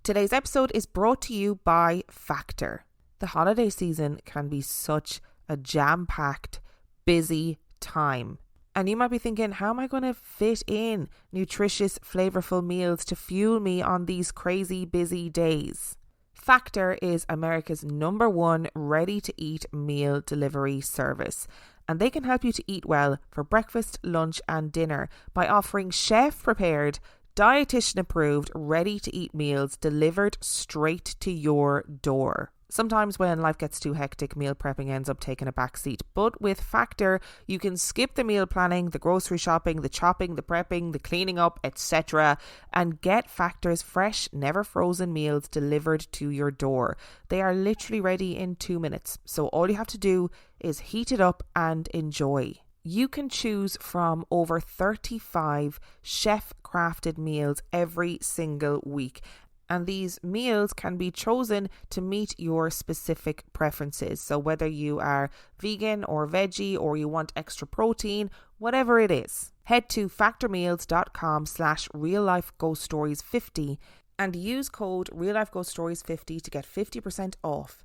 Today's episode is brought to you by Factor. The holiday season can be such a jam-packed, busy time. And you might be thinking, how am I going to fit in nutritious, flavourful meals to fuel me on these crazy busy days? Factor is America's #1 ready-to-eat meal delivery service. And they can help you to eat well for breakfast, lunch and dinner by offering chef-prepared, dietitian-approved, ready-to-eat meals delivered straight to your door. Sometimes when life gets too hectic, meal prepping ends up taking a back seat. But with Factor, you can skip the meal planning, the grocery shopping, the chopping, the prepping, the cleaning up, etc. and get Factor's fresh, never frozen meals delivered to your door. They are literally ready in 2 minutes. So all you have to do is heat it up and enjoy. You can choose from over 35 chef-crafted meals every single week. And these meals can be chosen to meet your specific preferences. So whether you are vegan or veggie or you want extra protein, whatever it is, head to factormeals.com/reallifeghoststories50 and use code reallifeghoststories50 to get 50% off.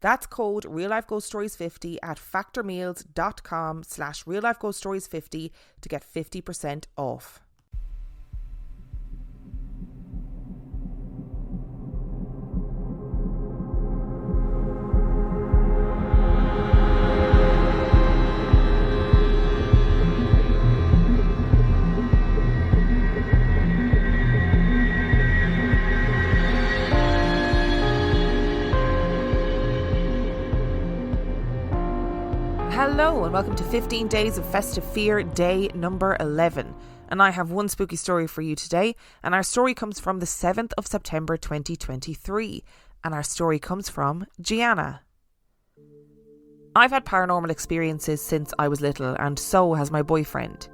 That's code reallifeghoststories50 at factormeals.com/reallifeghoststories50 to get 50% off. Hello and welcome to 15 Days of Festive Fear, day number 11. And I have one spooky story for you today. And our story comes from the 7th of September 2023. And our story comes from Gianna. I've had paranormal experiences since I was little, and so has my boyfriend.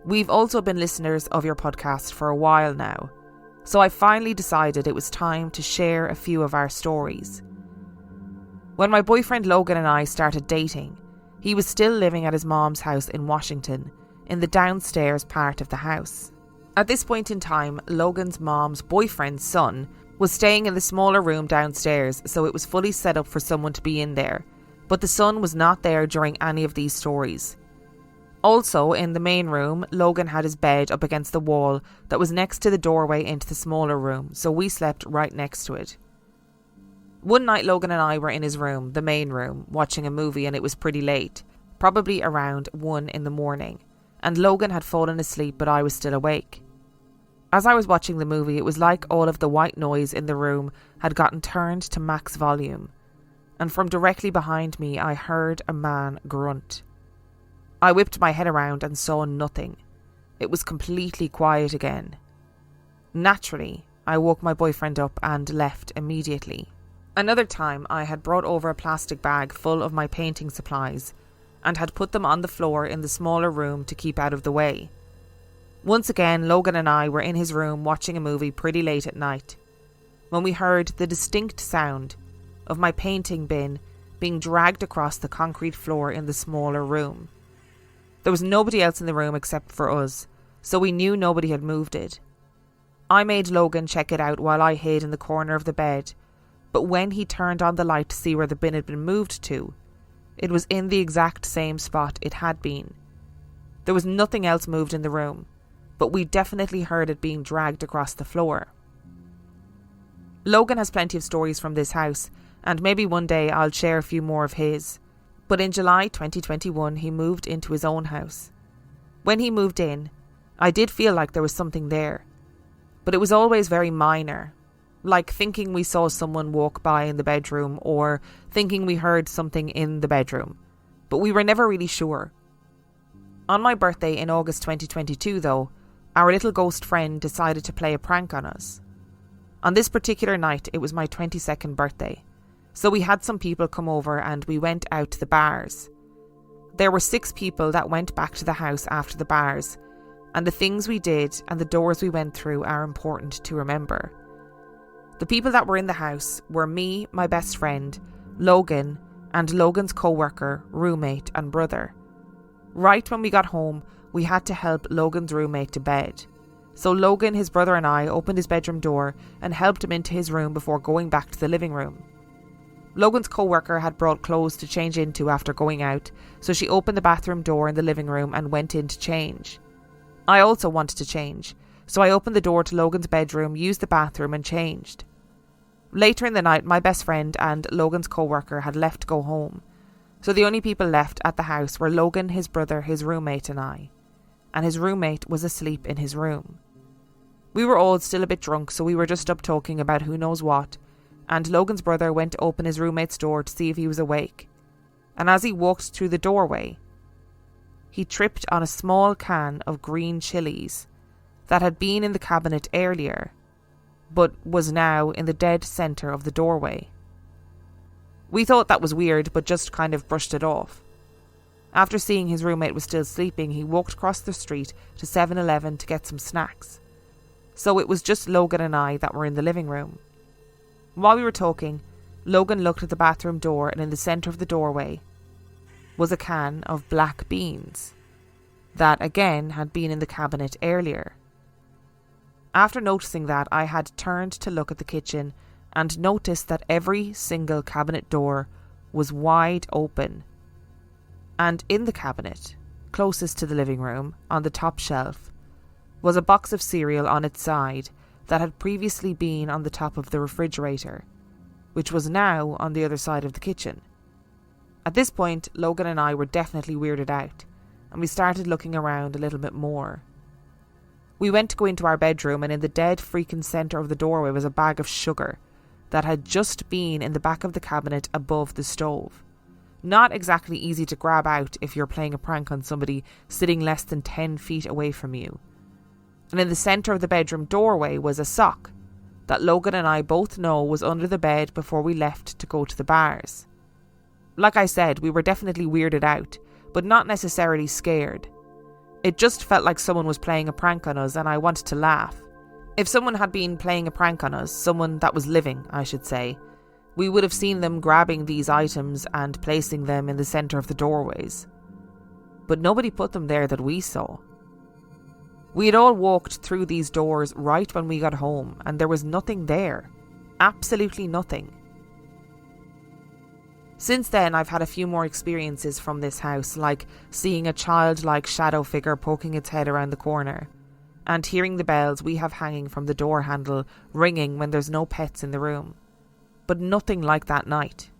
We've also been listeners of your podcast for a while now. So I finally decided it was time to share a few of our stories. When my boyfriend Logan and I started dating, he was still living at his mom's house in Washington, in the downstairs part of the house. At this point in time, Logan's mom's boyfriend's son was staying in the smaller room downstairs, so it was fully set up for someone to be in there. But the son was not there during any of these stories. Also, in the main room, Logan had his bed up against the wall that was next to the doorway into the smaller room, so we slept right next to it. One night Logan and I were in his room, the main room, watching a movie, and it was pretty late, probably around 1 in the morning, and Logan had fallen asleep but I was still awake. As I was watching the movie, it was like all of the white noise in the room had gotten turned to max volume, and from directly behind me I heard a man grunt. I whipped my head around and saw nothing. It was completely quiet again. Naturally, I woke my boyfriend up and left immediately. Another time, I had brought over a plastic bag full of my painting supplies and had put them on the floor in the smaller room to keep out of the way. Once again, Logan and I were in his room watching a movie pretty late at night when we heard the distinct sound of my painting bin being dragged across the concrete floor in the smaller room. There was nobody else in the room except for us, so we knew nobody had moved it. I made Logan check it out while I hid in the corner of the bed. But when he turned on the light to see where the bin had been moved to, it was in the exact same spot it had been. There was nothing else moved in the room, but we definitely heard it being dragged across the floor. Logan has plenty of stories from this house, and maybe one day I'll share a few more of his. But in July 2021, he moved into his own house. When he moved in, I did feel like there was something there, but it was always very minor. Like thinking we saw someone walk by in the bedroom or thinking we heard something in the bedroom. But we were never really sure. On my birthday in August 2022 though, our little ghost friend decided to play a prank on us. On this particular night, it was my 22nd birthday. So we had some people come over and we went out to the bars. There were 6 people that went back to the house after the bars. And the things we did and the doors we went through are important to remember. The people that were in the house were me, my best friend, Logan, and Logan's co-worker, roommate and brother. Right when we got home, we had to help Logan's roommate to bed. So Logan, his brother and I opened his bedroom door and helped him into his room before going back to the living room. Logan's co-worker had brought clothes to change into after going out, so she opened the bathroom door in the living room and went in to change. I also wanted to change, so I opened the door to Logan's bedroom, used the bathroom and changed. Later in the night, my best friend and Logan's co-worker had left to go home, so the only people left at the house were Logan, his brother, his roommate and I, and his roommate was asleep in his room. We were all still a bit drunk, so we were just up talking about who knows what, and Logan's brother went to open his roommate's door to see if he was awake, and as he walked through the doorway, he tripped on a small can of green chilies that had been in the cabinet earlier, but was now in the dead centre of the doorway. We thought that was weird, but just kind of brushed it off. After seeing his roommate was still sleeping, he walked across the street to 7-Eleven to get some snacks. So it was just Logan and I that were in the living room. While we were talking, Logan looked at the bathroom door, and in the centre of the doorway was a can of black beans that again had been in the cabinet earlier. After noticing that, I had turned to look at the kitchen and noticed that every single cabinet door was wide open. And in the cabinet, closest to the living room, on the top shelf, was a box of cereal on its side that had previously been on the top of the refrigerator, which was now on the other side of the kitchen. At this point, Logan and I were definitely weirded out, and we started looking around a little bit more. We went to go into our bedroom, and in the dead freaking centre of the doorway was a bag of sugar that had just been in the back of the cabinet above the stove. Not exactly easy to grab out if you're playing a prank on somebody sitting less than 10 feet away from you. And in the centre of the bedroom doorway was a sock that Logan and I both know was under the bed before we left to go to the bars. Like I said, we were definitely weirded out, but not necessarily scared. It just felt like someone was playing a prank on us, and I wanted to laugh. If someone had been playing a prank on us, someone that was living, I should say, we would have seen them grabbing these items and placing them in the centre of the doorways. But nobody put them there that we saw. We had all walked through these doors right when we got home, and there was nothing there. Absolutely nothing. Since then, I've had a few more experiences from this house, like seeing a childlike shadow figure poking its head around the corner, and hearing the bells we have hanging from the door handle ringing when there's no pets in the room. But nothing like that night.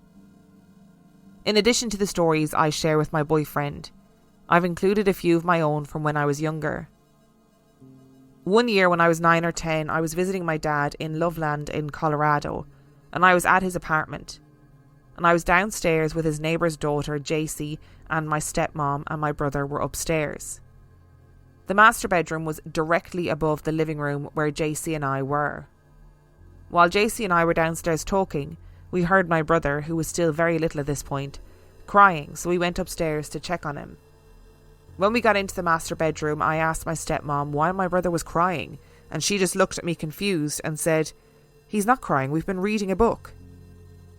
In addition to the stories I share with my boyfriend, I've included a few of my own from when I was younger. One year when I was 9 or 10, I was visiting my dad in Loveland in Colorado, and I was at his apartment. And I was downstairs with his neighbour's daughter, JC, and my stepmom and my brother were upstairs. The master bedroom was directly above the living room where JC and I were. While JC and I were downstairs talking, we heard my brother, who was still very little at this point, crying, so we went upstairs to check on him. When we got into the master bedroom, I asked my stepmom why my brother was crying, and she just looked at me confused and said, "He's not crying, we've been reading a book."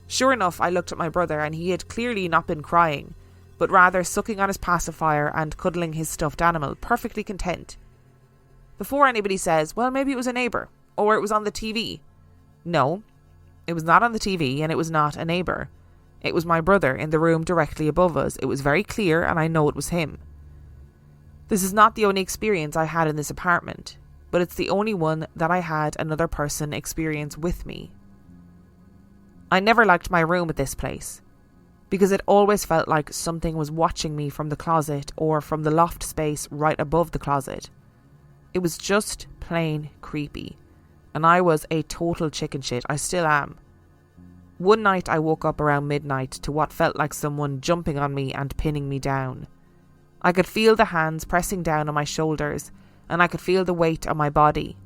Sure enough, I looked at my brother, and he had clearly not been crying, but rather sucking on his pacifier and cuddling his stuffed animal, perfectly content. Before anybody says, well, maybe it was a neighbour, or it was on the TV. No, it was not on the TV, and it was not a neighbour. It was my brother in the room directly above us. It was very clear, and I know it was him. This is not the only experience I had in this apartment, but it's the only one that I had another person experience with me. I never liked my room at this place, because it always felt like something was watching me from the closet or from the loft space right above the closet. It was just plain creepy, and I was a total chicken shit. I still am. One night I woke up around midnight to what felt like someone jumping on me and pinning me down. I could feel the hands pressing down on my shoulders, and I could feel the weight on my body.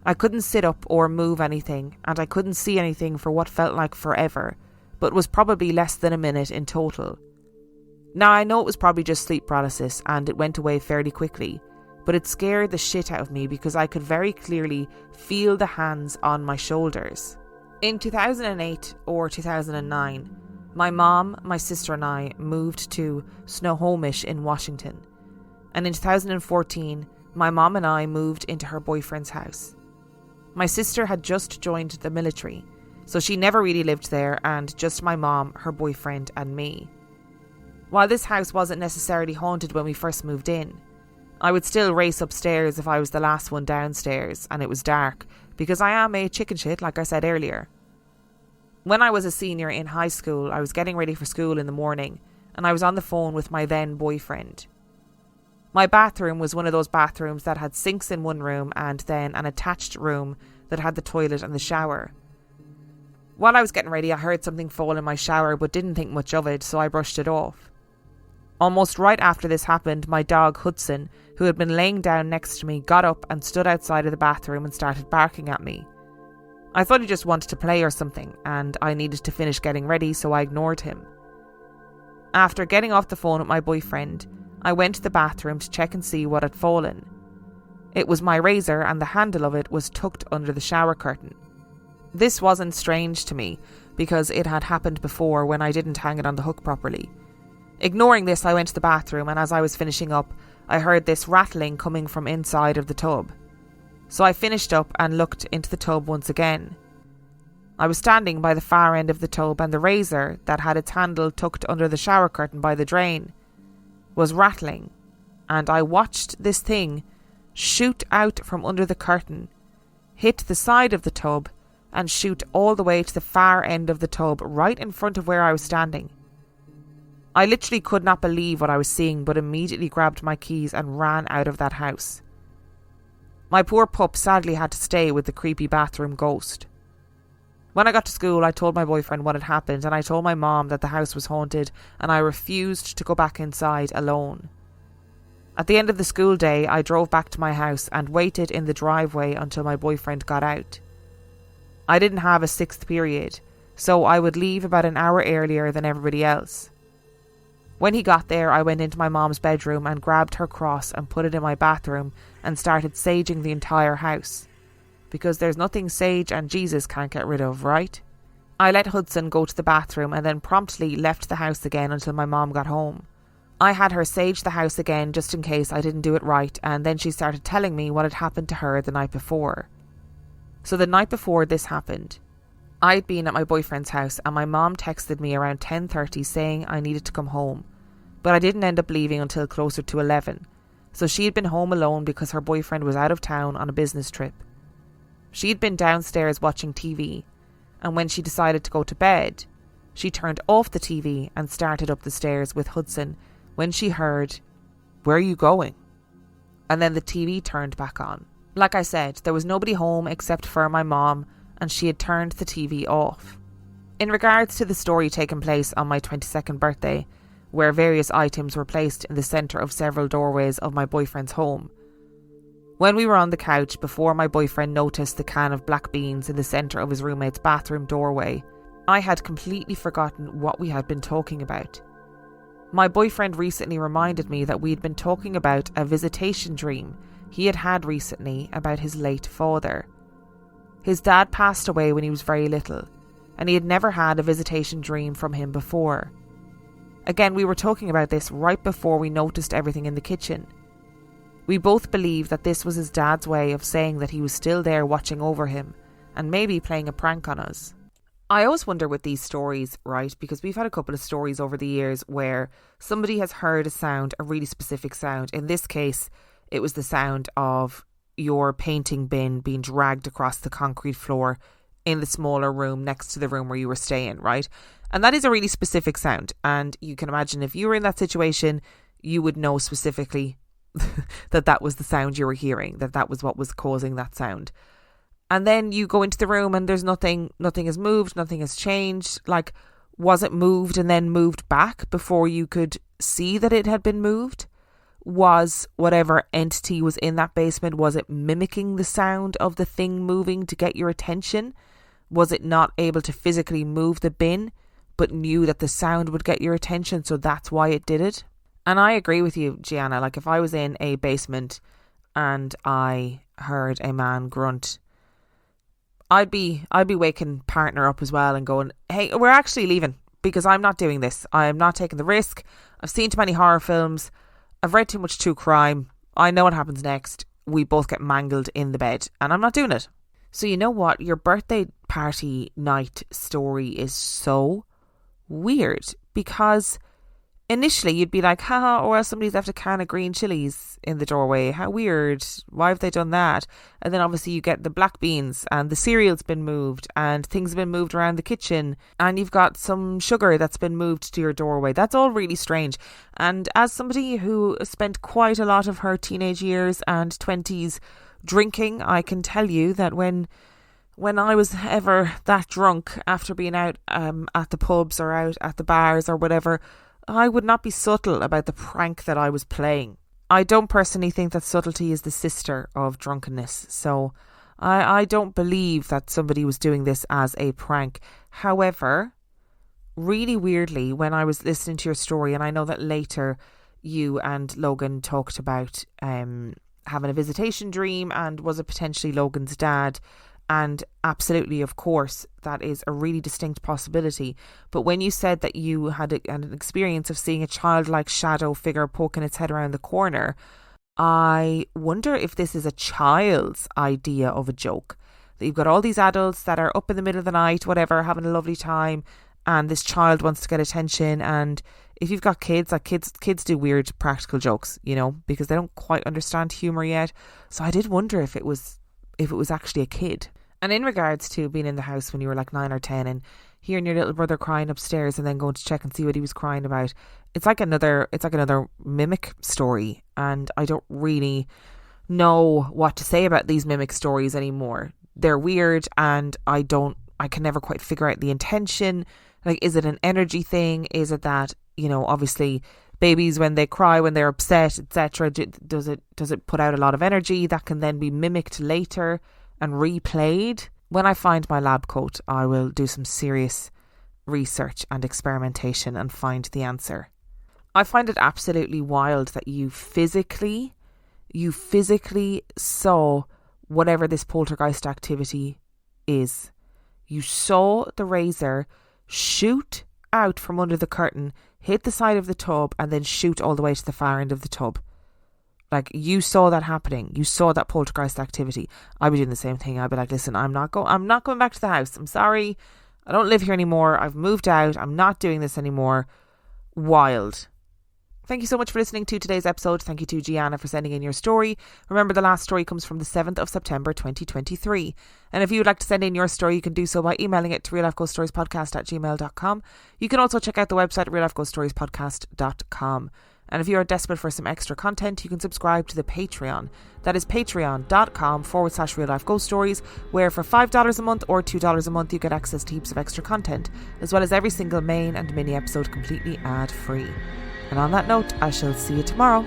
I couldn't sit up or move anything, and I couldn't see anything for what felt like forever, but was probably less than a minute in total. Now I know it was probably just sleep paralysis and it went away fairly quickly, but it scared the shit out of me because I could very clearly feel the hands on my shoulders. In 2008 or 2009, my mom, my sister and I moved to Snohomish in Washington. And in 2014, my mom and I moved into her boyfriend's house. My sister had just joined the military, so she never really lived there, and just my mom, her boyfriend and me. While this house wasn't necessarily haunted when we first moved in, I would still race upstairs if I was the last one downstairs and it was dark, because I am a chicken shit, like I said earlier. When I was a senior in high school, I was getting ready for school in the morning, and I was on the phone with my then boyfriend. My bathroom was one of those bathrooms that had sinks in one room and then an attached room that had the toilet and the shower. While I was getting ready, I heard something fall in my shower but didn't think much of it, so I brushed it off. Almost right after this happened, my dog Hudson, who had been laying down next to me, got up and stood outside of the bathroom and started barking at me. I thought he just wanted to play or something, and I needed to finish getting ready, so I ignored him. After getting off the phone with my boyfriend, I went to the bathroom to check and see what had fallen. It was my razor, and the handle of it was tucked under the shower curtain. This wasn't strange to me, because it had happened before when I didn't hang it on the hook properly. Ignoring this, I went to the bathroom, and as I was finishing up, I heard this rattling coming from inside of the tub. So I finished up and looked into the tub once again. I was standing by the far end of the tub, and the razor that had its handle tucked under the shower curtain by the drain was rattling, and I watched this thing shoot out from under the curtain, hit the side of the tub, and shoot all the way to the far end of the tub, right in front of where I was standing. I literally could not believe what I was seeing, but immediately grabbed my keys and ran out of that house. My poor pup sadly had to stay with the creepy bathroom ghost. When I got to school, I told my boyfriend what had happened, and I told my mom that the house was haunted, and I refused to go back inside alone. At the end of the school day, I drove back to my house and waited in the driveway until my boyfriend got out. I didn't have a sixth period, so I would leave about an hour earlier than everybody else. When he got there, I went into my mom's bedroom and grabbed her cross and put it in my bathroom and started saging the entire house. Because there's nothing sage and Jesus can't get rid of, right? I let Hudson go to the bathroom and then promptly left the house again until my mom got home. I had her sage the house again just in case I didn't do it right, and then she started telling me what had happened to her the night before. So the night before this happened, I'd been at my boyfriend's house and my mom texted me around 10:30 saying I needed to come home, but I didn't end up leaving until closer to 11, so she had been home alone because her boyfriend was out of town on a business trip. She'd been downstairs watching TV, and when she decided to go to bed, she turned off the TV and started up the stairs with Hudson when she heard, "Where are you going?" And then the TV turned back on. Like I said, there was nobody home except for my mom, and she had turned the TV off. In regards to the story taking place on my 22nd birthday, where various items were placed in the centre of several doorways of my boyfriend's home, when we were on the couch before my boyfriend noticed the can of black beans in the centre of his roommate's bathroom doorway, I had completely forgotten what we had been talking about. My boyfriend recently reminded me that we'd been talking about a visitation dream he had had recently about his late father. His dad passed away when he was very little, and he had never had a visitation dream from him before. Again, we were talking about this right before we noticed everything in the kitchen. We both believed that this was his dad's way of saying that he was still there watching over him and maybe playing a prank on us. I always wonder with these stories, right, because we've had a couple of stories over the years where somebody has heard a sound, a really specific sound. In this case, it was the sound of your painting bin being dragged across the concrete floor in the smaller room next to the room where you were staying, right? And that is a really specific sound. And you can imagine if you were in that situation, you would know specifically that was the sound you were hearing, that was what was causing that sound. And then you go into the room and there's nothing has moved, nothing has changed. Like, was it moved and then moved back before you could see that it had been moved? Was whatever entity was in that basement, was it mimicking the sound of the thing moving to get your attention? Was it not able to physically move the bin, but knew that the sound would get your attention, so that's why it did it? And I agree with you, Gianna. Like, if I was in a basement and I heard a man grunt, I'd be waking partner up as well and going, "Hey, we're actually leaving because I'm not doing this. I'm not taking the risk. I've seen too many horror films. I've read too much true crime. I know what happens next. we both get mangled in the bed, and I'm not doing it. So you know what? Your birthday party night story is so weird, because initially you'd be like, haha, or else somebody's left a can of green chilies in the doorway. How weird. Why have they done that? And then obviously you get the black beans and the cereal's been moved and things have been moved around the kitchen and you've got some sugar that's been moved to your doorway. That's all really strange. And as somebody who spent quite a lot of her teenage years and 20s drinking, I can tell you that when I was ever that drunk after being out at the pubs or out at the bars or whatever, I would not be subtle about the prank that I was playing. I don't personally think that subtlety is the sister of drunkenness. So I don't believe that somebody was doing this as a prank. However, really weirdly, when I was listening to your story, and I know that later you and Logan talked about having a visitation dream, and was it potentially Logan's dad? And absolutely, of course, that is a really distinct possibility. But when you said that you had an experience of seeing a childlike shadow figure poking its head around the corner, I wonder if this is a child's idea of a joke. That you've got all these adults that are up in the middle of the night, whatever, having a lovely time, and this child wants to get attention. And if you've got kids, like kids do weird practical jokes, you know, because they don't quite understand humour yet. So I did wonder if it was actually a kid. And in regards to being in the house when you were like 9 or 10 and hearing your little brother crying upstairs and then going to check and see what he was crying about, it's like another mimic story, and I don't really know what to say about these mimic stories anymore. They're weird, and I can never quite figure out the intention. Like, is it an energy thing? Is it that, you know, obviously babies, when they cry, when they're upset, etc., does it put out a lot of energy that can then be mimicked later and replayed? When I find my lab coat, I will do some serious research and experimentation and find the answer. I find it absolutely wild that you physically saw whatever this poltergeist activity is. You saw the razor shoot out from under the curtain, hit the side of the tub, and then shoot all the way to the far end of the tub. Like, you saw that happening. You saw that poltergeist activity. I'd be doing the same thing. I'd be like, listen, I'm not going back to the house. I'm sorry. I don't live here anymore. I've moved out. I'm not doing this anymore. Wild. Thank you so much for listening to today's episode. Thank you to Gianna for sending in your story. Remember, the last story comes from the 7th of September 2023. And if you would like to send in your story, you can do so by emailing it to reallifeghoststoriespodcast@gmail.com. You can also check out the website reallifeghoststoriespodcast.com. And if you are desperate for some extra content, you can subscribe to the Patreon. That is patreon.com/reallifeghoststories, where for $5 a month or $2 a month, you get access to heaps of extra content, as well as every single main and mini episode completely ad-free. And on that note, I shall see you tomorrow.